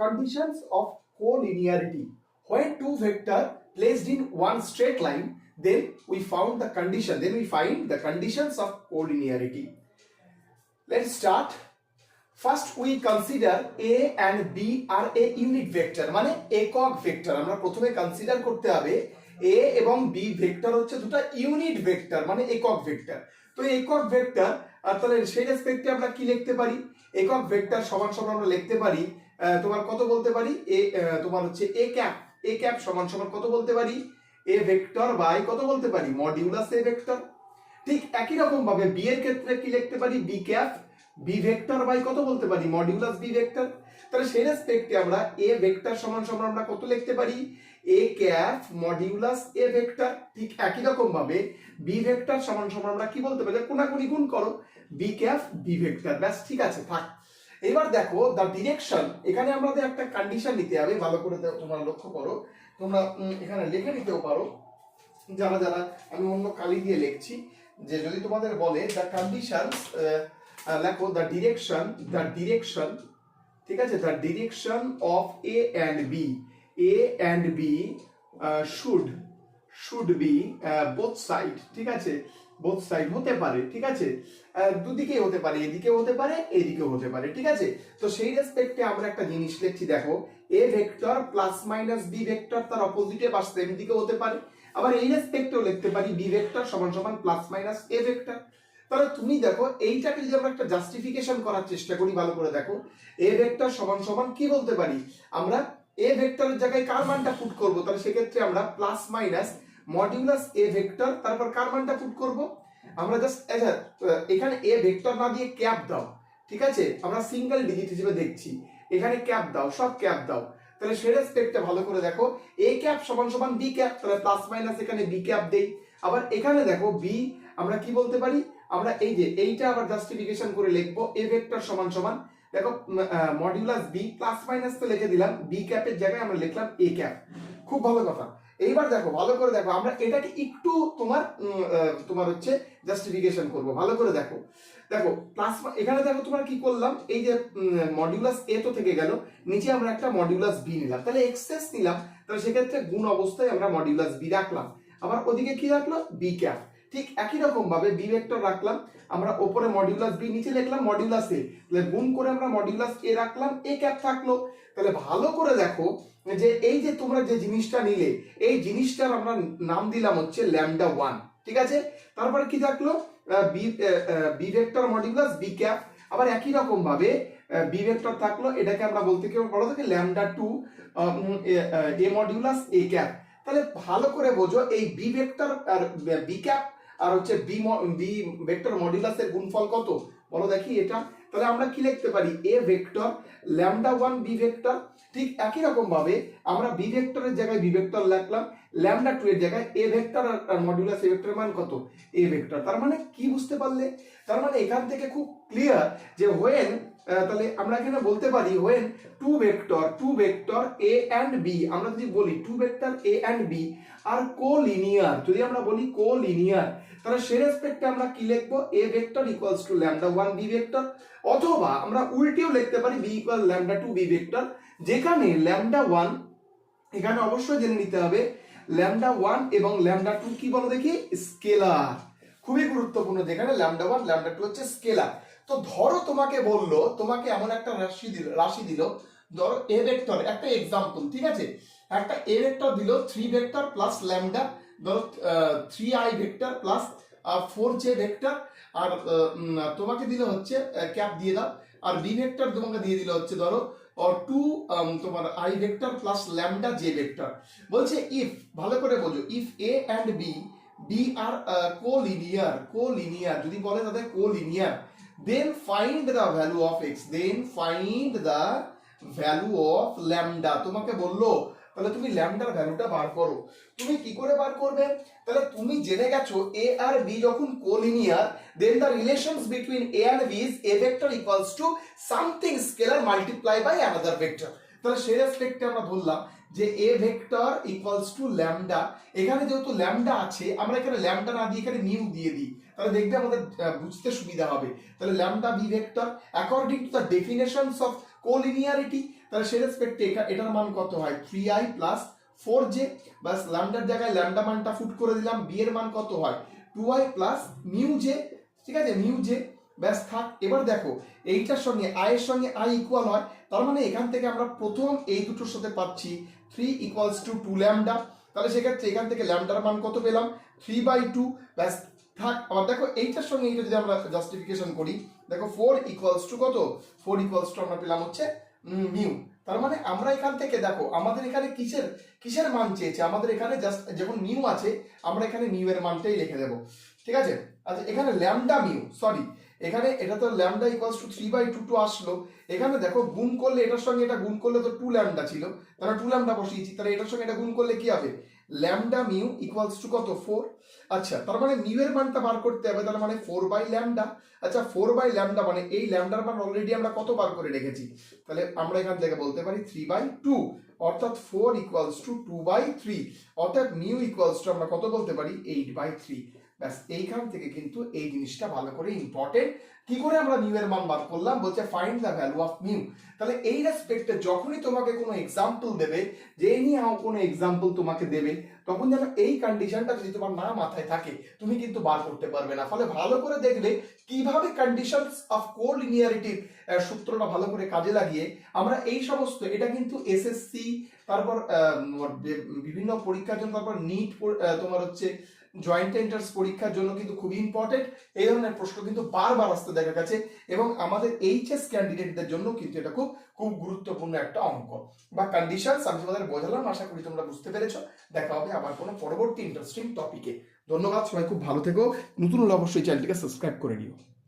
conditions of collinearity. When two vector placed in one straight line, then we find the conditions of collinearity. Let's start. First we consider A and B are a unit vector, মানে একক vector. আমরা প্রথমে consider করতে হবে A এবং B vector হচ্ছে দুটো unit vector, মানে একক ভেক্টর। তো একক ভেক্টর তাহলে সেই রেসপেক্টে আমরা কি লিখতে পারি? একক ভেক্টর সমান সমান আমরা লিখতে পারি তোমার কত বলতে পারি তোমার হচ্ছে a ক্যাপ সমান সমান কত বলতে পারি a ভেক্টর বাই কত বলতে পারি মডিউলাস a ভেক্টর। ঠিক একই রকম ভাবে b এর ক্ষেত্রে কি লিখতে পারি b cap b vector by কত বলতে পারি মডিউলাস b ভেক্টর। তাহলে সেই রেসপেক্টে আমরা a ভেক্টর সমান সমান আমরা কত লিখতে পারি a cap modulus a vector. ঠিক একই রকম ভাবে b ভেক্টর সমান সমান আমরা কি বলতে পারি কোনাকুনি গুণ করো b ক্যাপ b ভেক্টর। ব্যাস ঠিক আছে থাক। এবার দেখো দা ডিরেকশন, এখানে আমাদের একটা কন্ডিশন নিতে হবে, ভালো করে তোমরা লক্ষ্য করো, তোমরা এখানে লিখে নিতেও পারো যারা যারা, আমি অন্য কালি দিয়ে লিখছি, যে যদি তোমাদের বলে দা কন্ডিশনস লেখো দা ডিরেকশন, ঠিক আছে, the direction of A and B should be both side, ঠিক আছে, বোথ সাইড হতে পারে, ঠিক আছে, দুদিকেই হতে পারে, এদিকেও হতে পারে এদিকেও হতে পারে, ঠিক আছে। তো সেই রেসপেক্টে আমরা একটা জিনিস লিখছি, দেখো A vector plus minus B vector তার অপোজিটে বা সেম দিকে হতে পারে, আবার এই রেসপেক্টেও লিখতে পারি বি ভেক্টর সমান সমান প্লাস মাইনাস এ ভেক্টর। তাহলে তুমি দেখো এইটাকে যদি আমরা একটা জাস্টিফিকেশন করার চেষ্টা করি, ভালো করে দেখো এ ভেক্টর সমান সমান কি বলতে পারি আমরা এ ভেক্টরের জায়গায় কার মানটা পুট করব, তাহলে সেক্ষেত্রে আমরা প্লাস মাইনাস মডিউলাস এ ভেক্টর, তারপর কার মানটা পুট করব আমরা জাস্ট এখানে এ ভেক্টর না দিয়ে ক্যাপ দাও, ঠিক আছে, আমরা সিঙ্গেল ডিজিট হিসেবে দেখছি, এখানে ক্যাপ দাও, সব ক্যাপ দাও। তাহলে সেই রেসপেক্টে ভালো করে দেখো এ ক্যাপ সমান সমান বি ক্যাপ, তাহলে প্লাস মাইনাস এখানে বি ক্যাপ দেই। আবার এখানে দেখো বি আমরা কি বলতে পারি, আমরা এই যে এইটা আবার জাস্টিফিকেশন করে লিখবো এ ভেক্টর সমান সমান দেখো মডিউলাস বি প্লাস মাইনাস তো লিখে দিলাম, বি ক্যাপের জায়গায় আমরা লিখলাম এ ক্যাপ। খুব ভালো কথা। এইবার দেখো ভালো করে দেখো আমরা এটাকে একটু তোমার হচ্ছে জাস্টিফিকেশন করব, ভালো করে দেখো প্লাস এখানে দেখো তোমার কি করলাম, এই যে মডিউলাস এ তো থেকে গেল, নিচে আমরা একটা মডিউলাস বি নিলাম, তাহলে এক্সেস নিলাম, তাহলে সেক্ষেত্রে গুণ অবস্থায় আমরা মডিউলাস বি রাখলাম, আবার ওদিকে কি রাখলো বি ক্যাপ। ঠিক একই রকম ভাবে বি ভেক্টর রাখলাম, আমরা উপরে মডিউলাস বি, নিচে লিখলাম মডিউলাস এ, তাহলে গুণ করে আমরা মডিউলাস এ রাখলাম, এ ক্যাপ থাকলো। তাহলে ভালো করে দেখো যে এই যে তোমরা যে জিনিসটা নিলে এই জিনিসটার আমরা নাম দিলাম হচ্ছে ল্যামডা 1, ঠিক আছে। তারপরে কি থাকলো B vector modulus B cap, আবার একই রকম ভাবে বি ভেক্টর থাকলো, এটাকে আমরা বলতে কি বলো থেকে lambda 2 A modulus A cap. তাহলে ভালো করে বোঝো এই বি ভেক্টর আর বি ক্যাপ আর হচ্ছে বি ভেক্টর মডিউলাসের গুণফল কত বলো দেখি এটা। তাহলে আমরা কি লিখতে পারি A vector lambda 1 B vector. ঠিক একই রকম ভাবে আমরা বি ভেক্টরের জায়গায় বি ভেক্টর লিখলাম, ল্যামডা 2 এর জায়গায় এ ভেক্টর আর মডিউলাস এ ভেক্টরের মান কত এ ভেক্টর। তার মানে কি বুঝতে পারলে, তার মানে এখান থেকে খুব ক্লিয়ার যে হোয়েন, তাহলে আমরা এখানে বলতে পারি when two vector A and B, আমরা যদি বলি two vector A and B are collinear, যদি আমরা বলি কোলিনিয়ার, তাহলে সেই রেসপেক্টে আমরা কি লিখবো A vector equals to lambda 1 B vector, অথবা আমরা উল্টেও লিখতে পারি B equal lambda 2 B vector, যেখানে ল্যামডা 1 এখানে অবশ্যই জেনে নিতে হবে ল্যামডা 1 এবং ল্যামডা 2 কি বলো দেখি স্কেলার, খুবই গুরুত্বপূর্ণ, যেখানে ল্যামডা 1 ল্যামডা 2 হচ্ছে স্কেলার। তো ধরো তোমাকে বললো, তোমাকে এমন একটা রাশি দিল, ধরো এ ভেক্টর, একটা এক্সাম্পল, ঠিক আছে, একটা এ ভেক্টর দিল 3 ভেক্টর প্লাস ল্যামডা, ধরো 3i vector plus 4j vector, আর তোমাকে দিল হচ্ছে ক্যাপ দিয়ে দাও, আর বি ভেক্টর তোমাকে দিয়ে দিল হচ্ছে ধরো 2 তোমার i vector plus lambda j vector. বলছে ইফ, ভালো করে বোঝো, if A and B are collinear, যদি বলে তাদের collinear, then find the value of x, lambda। তোমাকে বললো তাহলে তুমি ল্যামডার ভ্যালুটা বার করো। তুমি কি করে বার করবে, তাহলে তুমি জেনে গেছো a আর b যখন collinear, then the relations between a and b is a vector equals to something scalar multiply by another vector। তাহলে সেই রেসপেক্টে আমরা ধরলাম যে a vector equals to lambda, এখানে যেহেতু ল্যামডা আছে আমরা এখানে ল্যামডা না দিয়ে এখানে মিউ দিয়ে দিই, তাহলে দেখবে আমাদের বুঝতে সুবিধা হবে। তাহলে lambda B vector according to the definitions of collinearity, তাহলে সেই রেসপেক্টে এটার মান কত হয় 3i প্লাস 4j, বাস ল্যামডার জায়গায় ল্যামডা মানটা ফুট করে দিলাম। বি এর মান কত হয় 2i প্লাস মিউ জে, ঠিক আছে, মিউ জে, ব্যাস থাক। এবার দেখো এইটার সঙ্গে আই এর সঙ্গে আই ইকুয়াল হয়, তার মানে এখান থেকে আমরা প্রথম এই দুটোর সাথে পাচ্ছি 3 ইকুয়ালস টু 2 ল্যামডা। তাহলে সেক্ষেত্রে এখান থেকে ল্যামডার মান কত পেলাম 3/2, ব্যাস থাক। আবার দেখো এইটার সঙ্গে এইটা যদি আমরা জাস্টিফিকেশন করি, দেখো 4 ইকুয়ালস টু কত, 4 ইকুয়ালস টু আমরা পেলাম হচ্ছে মিউ। তার মানে আমরা এখান থেকে দেখো আমাদের এখানে কিসের মান চেয়েছে, আমাদের এখানে জাস্ট যখন মিউ আছে আমরা এখানে মিউ এর মানটাই লিখে দেবো, ঠিক আছে। আচ্ছা এখানে ল্যামডা মিউ, সরি এখানে এটা তো ল্যামডা ইকুয়ালস টু 3/2 আসলো। এখানে দেখো গুণ করলে এটার সঙ্গে এটা গুণ করলে তো 2 ল্যামডা ছিল, তাহলে 2 ল্যামডা বসিয়েছি, তাহলে এটার সঙ্গে এটা গুণ করলে কি হবে ল্যামডা মিউ ইকুয়ালস টু কত 4। আচ্ছা তার মানে মিউ এর মানটা বার করতে হবে, তার মানে 4/ল্যামডা। আচ্ছা 4/ল্যামডা মানে এই ল্যামডার মান অলরেডি আমরা কত বার করে রেখেছি, তাহলে আমরা এখান থেকে বলতে পারি 3/2, অর্থাৎ 4 ইকুয়ালস টু 2/3, অর্থাৎ মিউ ইকুয়ালস টু আমরা কত বলতে পারি 8/3। ব্যাস এইখান থেকে কিন্তু এই জিনিসটা ভালো করে ইম্পর্টেন্ট। কি করে আমরা মিউ এর মান বার করলাম, বলছে find the value of mu. তাহলে এই রেসপেক্টে যখনই তোমাকে কোনো এক্সাম্পল দেবে, যে নিয়ে কোনো এক্সাম্পল তোমাকে দেবে, তখন যেন এই কন্ডিশনটা যদি তোমার না মাথায় থাকে তুমি কিন্তু বার করতে পারবে না। ফলে ভালো করে দেখলে কিভাবে কন্ডিশনস অফ কোলিনিয়ারিটির সূত্রটা ভালো করে কাজে লাগিয়ে আমরা এই সমস্ত, এটা কিন্তু এসএসসি, তারপর বিভিন্ন পরীক্ষার জন্য, তারপর নিট, তোমার হচ্ছে জয়েন্ট এন্ট্রান্স পরীক্ষার জন্য কিন্তু খুবই ইম্পর্টেন্ট। এই ধরনের প্রশ্ন কিন্তু বারবার আসতে দেখা গেছে, এবং আমাদের এইচএস ক্যান্ডিডেটদের জন্য কিন্তু এটা খুব খুব গুরুত্বপূর্ণ একটা অঙ্ক বা কন্ডিশনস। আমি তোমাদের বোঝালাম, আশা করি তোমরা বুঝতে পেরেছো। দেখা হবে আবার কোনো পরবর্তী ইন্টারেস্টিং টপিকে। ধন্যবাদ, সবাই খুব ভালো থেকো। নতুন হলে অবশ্যই চ্যানেলটিকে সাবস্ক্রাইব করে নিও।